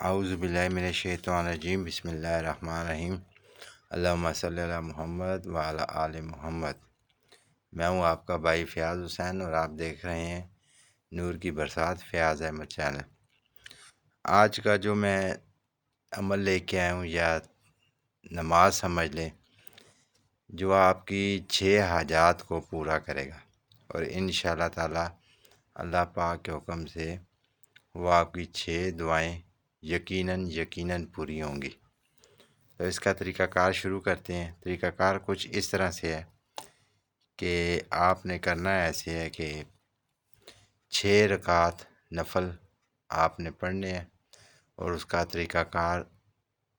اعوذ باللہ من الشیطان الرجیم بسم اللہ الرحمن الرحیم اللہم صلی علی محمد وعلی آل محمد۔ میں ہوں آپ کا بھائی فیاض حسین اور آپ دیکھ رہے ہیں نور کی برسات فیاض احمد چینل۔ آج کا جو میں عمل لے کے آیا ہوں یا نماز سمجھ لیں جو آپ کی 6 حاجات کو پورا کرے گا، اور انشاءاللہ تعالی اللہ پاک کے حکم سے وہ آپ کی 6 دعائیں یقیناً پوری ہوں گی۔ تو اس کا طریقہ کار شروع کرتے ہیں۔ طریقہ کار کچھ اس طرح سے ہے کہ آپ نے کرنا ایسے ہے کہ 6 رکعت نفل آپ نے پڑھنے ہیں، اور اس کا طریقہ کار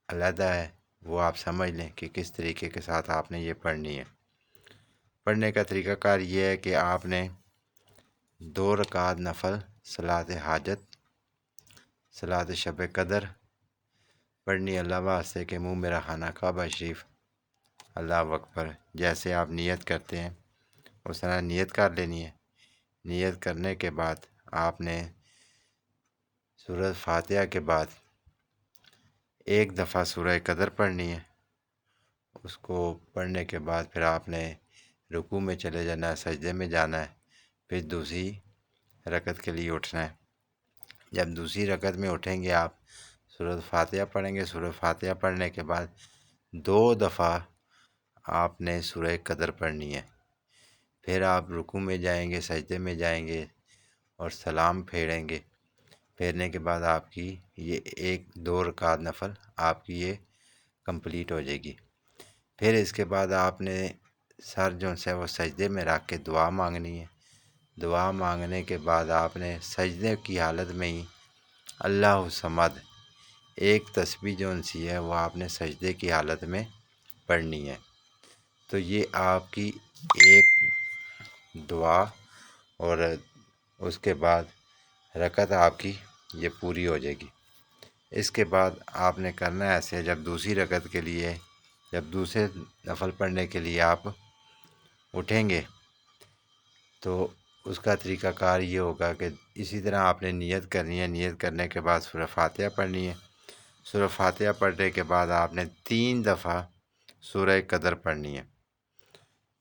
علیحدہ ہے، وہ آپ سمجھ لیں کہ کس طریقے کے ساتھ آپ نے یہ پڑھنی ہے۔ پڑھنے کا طریقہ کار یہ ہے کہ آپ نے 2 رکعت نفل صلاۃ حاجت، صلاۃ شب قدر پڑھنی اللہ واسطے کہ منہ میرا خانہ کعبہ شریف اللہ اکبر، جیسے آپ نیت کرتے ہیں اس طرح نیت کر لینی ہے۔ نیت کرنے کے بعد آپ نے سورۃ فاتحہ کے بعد 1 دفعہ سورہ قدر پڑھنی ہے۔ اس کو پڑھنے کے بعد پھر آپ نے رکوع میں چلے جانا ہے، سجدے میں جانا ہے، پھر دوسری رکعت کے لیے اٹھنا ہے۔ جب دوسری رکعت میں اٹھیں گے آپ سورۃ فاتحہ پڑھیں گے۔ سورۃ فاتحہ پڑھنے کے بعد 2 دفعہ آپ نے سورہ قدر پڑھنی ہے۔ پھر آپ رکوع میں جائیں گے، سجدے میں جائیں گے اور سلام پھیریں گے۔ پھیرنے کے بعد آپ کی یہ 2 رکعت نفل آپ کی یہ کمپلیٹ ہو جائے گی۔ پھر اس کے بعد آپ نے سر جو سے وہ سجدے میں رکھ کے دعا مانگنی ہے۔ دعا مانگنے کے بعد آپ نے سجدے کی حالت میں ہی اللہ الصمد ایک تسبیح جو سی ہے وہ آپ نے سجدے کی حالت میں پڑھنی ہے۔ تو یہ آپ کی ایک دعا، اور اس کے بعد رکعت آپ کی یہ پوری ہو جائے گی۔ اس کے بعد آپ نے کرنا ہے ایسے، جب دوسری رکعت کے لیے، جب دوسرے نفل پڑھنے کے لیے آپ اٹھیں گے تو اس کا طریقہ کار یہ ہوگا کہ اسی طرح آپ نے نیت کرنی ہے۔ نیت کرنے کے بعد سورہ فاتحہ پڑھنی ہے۔ سورہ فاتحہ پڑھنے کے بعد آپ نے 3 دفعہ سورہ قدر پڑھنی ہے۔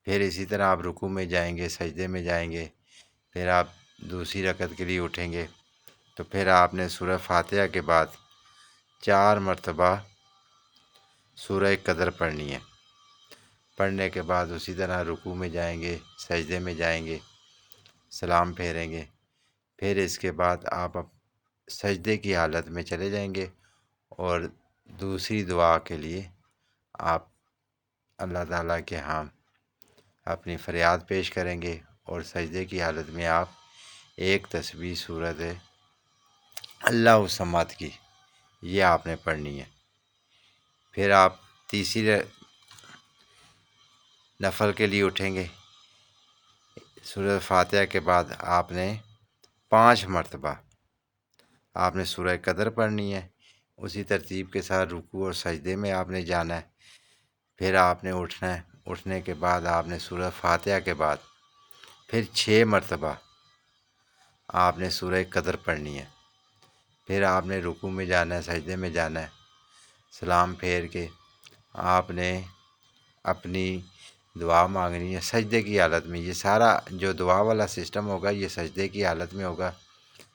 پھر اسی طرح آپ رکوع میں جائیں گے، سجدے میں جائیں گے، پھر آپ دوسری رکعت کے لیے اٹھیں گے تو پھر آپ نے سورہ فاتحہ کے بعد 4 مرتبہ سورہ قدر پڑھنی ہے۔ پڑھنے کے بعد اسی طرح رکوع میں جائیں گے، سجدے میں جائیں گے، سلام پھیریں گے۔ پھر اس کے بعد آپ سجدے کی حالت میں چلے جائیں گے اور دوسری دعا کے لیے آپ اللہ تعالیٰ کے ہاں اپنی فریاد پیش کریں گے، اور سجدے کی حالت میں آپ ایک تسبیح سورۃ اللہ الصمد کی یہ آپ نے پڑھنی ہے۔ پھر آپ تیسری نفل کے لیے اٹھیں گے۔ سورۃ فاتحہ کے بعد آپ نے 5 مرتبہ آپ نے سورہ قدر پڑھنی ہے۔ اسی ترتیب کے ساتھ رکوع اور سجدے میں آپ نے جانا ہے۔ پھر آپ نے اٹھنا ہے۔ اٹھنے کے بعد آپ نے سورہ فاتحہ کے بعد پھر 6 مرتبہ آپ نے سورہ قدر پڑھنی ہے۔ پھر آپ نے رکوع میں جانا ہے، سجدے میں جانا ہے، سلام پھیر کے آپ نے اپنی دعا مانگنی ہے سجدے کی حالت میں۔ یہ سارا جو دعا والا سسٹم ہوگا یہ سجدے کی حالت میں ہوگا۔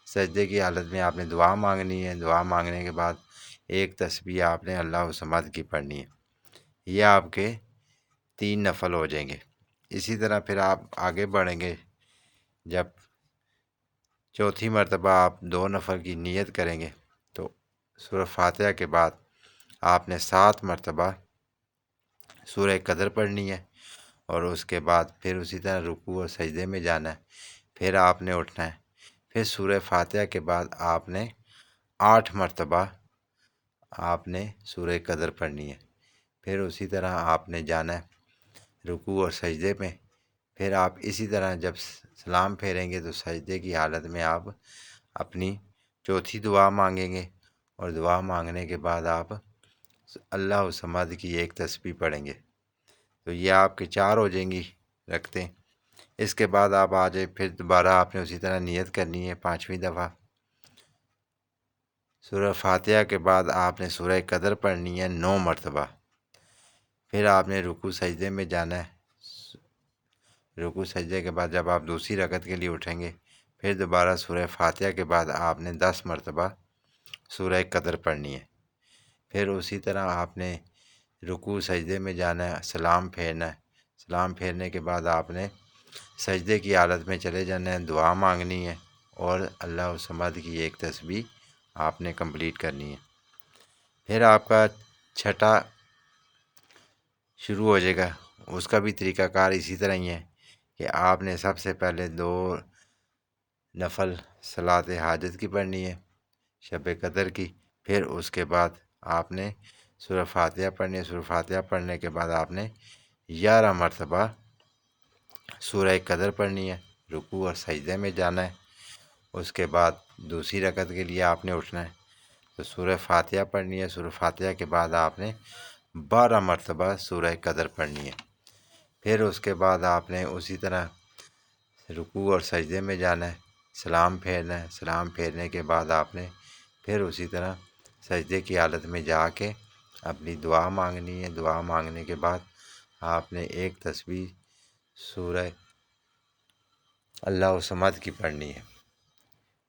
سجدے کی حالت میں آپ نے دعا مانگنی ہے۔ دعا مانگنے کے بعد ایک تسبیح آپ نے اللہ الصمد کی پڑھنی ہے۔ یہ آپ کے 3 نفل ہو جائیں گے۔ اسی طرح پھر آپ آگے بڑھیں گے۔ جب چوتھی مرتبہ آپ 2 نفل کی نیت کریں گے تو سورہ فاتحہ کے بعد آپ نے 7 مرتبہ سورہ قدر پڑھنی ہے، اور اس کے بعد پھر اسی طرح رکوع اور سجدے میں جانا ہے۔ پھر آپ نے اٹھنا ہے۔ پھر سورہ فاتحہ کے بعد آپ نے 8 مرتبہ آپ نے سورہ قدر پڑھنی ہے۔ پھر اسی طرح آپ نے جانا ہے رکوع اور سجدے میں۔ پھر آپ اسی طرح جب سلام پھیریں گے تو سجدے کی حالت میں آپ اپنی چوتھی دعا مانگیں گے، اور دعا مانگنے کے بعد آپ اللہ الصمد کی ایک تسبیح پڑھیں گے۔ تو یہ آپ کے 4 ہو جائیں گی رکھتے ہیں۔ اس کے بعد آپ آ جائیں، پھر دوبارہ آپ نے اسی طرح نیت کرنی ہے 5ویں دفعہ سورہ فاتحہ کے بعد آپ نے سورہ قدر پڑھنی ہے 9 مرتبہ۔ پھر آپ نے رکوع سجدے میں جانا ہے۔ رکوع سجدے کے بعد جب آپ دوسری رکعت کے لیے اٹھیں گے، پھر دوبارہ سورہ فاتحہ کے بعد آپ نے 10 مرتبہ سورہ قدر پڑھنی ہے۔ پھر اسی طرح آپ نے رکوع سجدے میں جانا ہے، سلام پھیرنا ہے۔ سلام پھیرنے کے بعد آپ نے سجدے کی حالت میں چلے جانا ہے، دعا مانگنی ہے، اور اللہ الصمد کی ایک تسبیح آپ نے کمپلیٹ کرنی ہے۔ پھر آپ کا چھٹا شروع ہو جائے گا۔ اس کا بھی طریقہ کار اسی طرح ہی ہے کہ آپ نے سب سے پہلے 2 نفل صلاۃ حاجت کی پڑھنی ہے، شب قدر کی۔ پھر اس کے بعد آپ نے سورہ فاتحہ پڑھنی ہے۔ سورہ فاتحہ پڑھنے کے بعد آپ نے 11 مرتبہ سورہ قدر پڑھنی ہے، رکوع اور سجدے میں جانا ہے۔ اس کے بعد دوسری رکعت کے لیے آپ نے اٹھنا ہے، تو سورہ فاتحہ پڑھنی ہے۔ سورہ فاتحہ کے بعد آپ نے 12 مرتبہ سورہ قدر پڑھنی ہے۔ پھر اس کے بعد آپ نے اسی طرح رکوع اور سجدے میں جانا ہے، سلام پھیرنا ہے۔ سلام پھیرنے کے بعد آپ نے پھر اسی طرح سجدے کی حالت میں جا کے اپنی دعا مانگنی ہے۔ دعا مانگنے کے بعد آپ نے ایک تسبیح سورہ اللہ الصمد کی پڑھنی ہے۔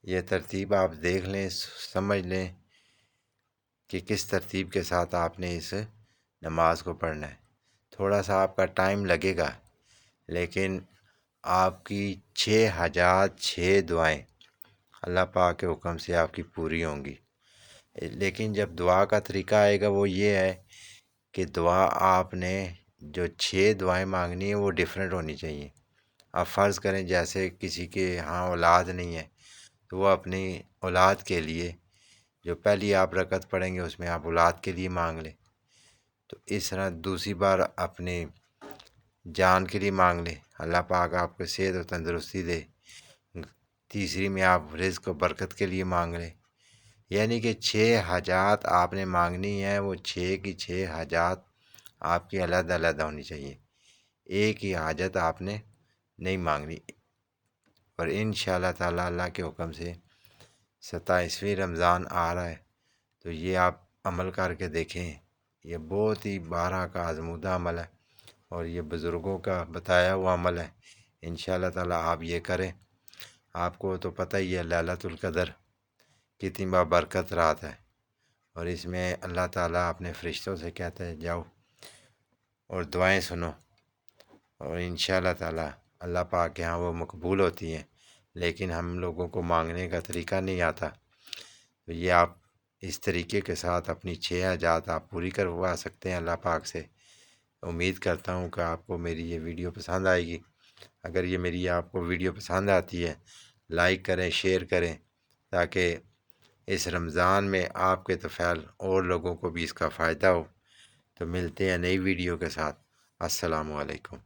یہ ترتیب آپ دیکھ لیں، سمجھ لیں کہ کس ترتیب کے ساتھ آپ نے اس نماز کو پڑھنا ہے۔ تھوڑا سا آپ کا ٹائم لگے گا، لیکن آپ کی 6 حاجات 6 دعائیں اللہ پاک کے حکم سے آپ کی پوری ہوں گی۔ لیکن جب دعا کا طریقہ آئے گا وہ یہ ہے کہ دعا آپ نے جو 6 دعائیں مانگنی ہیں وہ ڈیفرنٹ ہونی چاہیے۔ آپ فرض کریں جیسے کسی کے ہاں اولاد نہیں ہے، تو وہ اپنی اولاد کے لیے جو پہلی آپ رکعت پڑھیں گے اس میں آپ اولاد کے لیے مانگ لیں، تو اس طرح دوسری بار اپنے جان کے لیے مانگ لیں، اللہ پاک آپ کو صحت و تندرستی دے۔ تیسری میں آپ رزق و برکت کے لیے مانگ لیں۔ یعنی کہ 6 حاجات آپ نے مانگنی ہیں، وہ 6 کی 6 حاجات آپ کی علیحدہ علیحدہ ہونی چاہیے، ایک ہی حاجت آپ نے نہیں مانگنی۔ اور انشاءاللہ تعالی اللہ کے حکم سے 27ویں رمضان آ رہا ہے، تو یہ آپ عمل کر کے دیکھیں۔ یہ بہت ہی بارہ کا آزمودہ عمل ہے، اور یہ بزرگوں کا بتایا ہوا عمل ہے۔ انشاءاللہ تعالی آپ یہ کریں۔ آپ کو تو پتہ ہی ہے لیلۃ القدر کتنی بابرکت رات ہے، اور اس میں اللہ تعالیٰ اپنے فرشتوں سے کہتا ہے جاؤ اور دعائیں سنو، اور انشاءاللہ تعالیٰ اللہ پاک کے ہاں وہ مقبول ہوتی ہیں۔ لیکن ہم لوگوں کو مانگنے کا طریقہ نہیں آتا، تو یہ آپ اس طریقے کے ساتھ اپنی 6 حاجات آپ پوری کروا سکتے ہیں اللہ پاک سے۔ امید کرتا ہوں کہ آپ کو میری یہ ویڈیو پسند آئے گی۔ اگر یہ میری آپ کو ویڈیو پسند آتی ہے، لائک کریں، شیئر کریں، تاکہ اس رمضان میں آپ کے طفیل اور لوگوں کو بھی اس کا فائدہ ہو۔ تو ملتے ہیں نئی ویڈیو کے ساتھ۔ السلام علیکم۔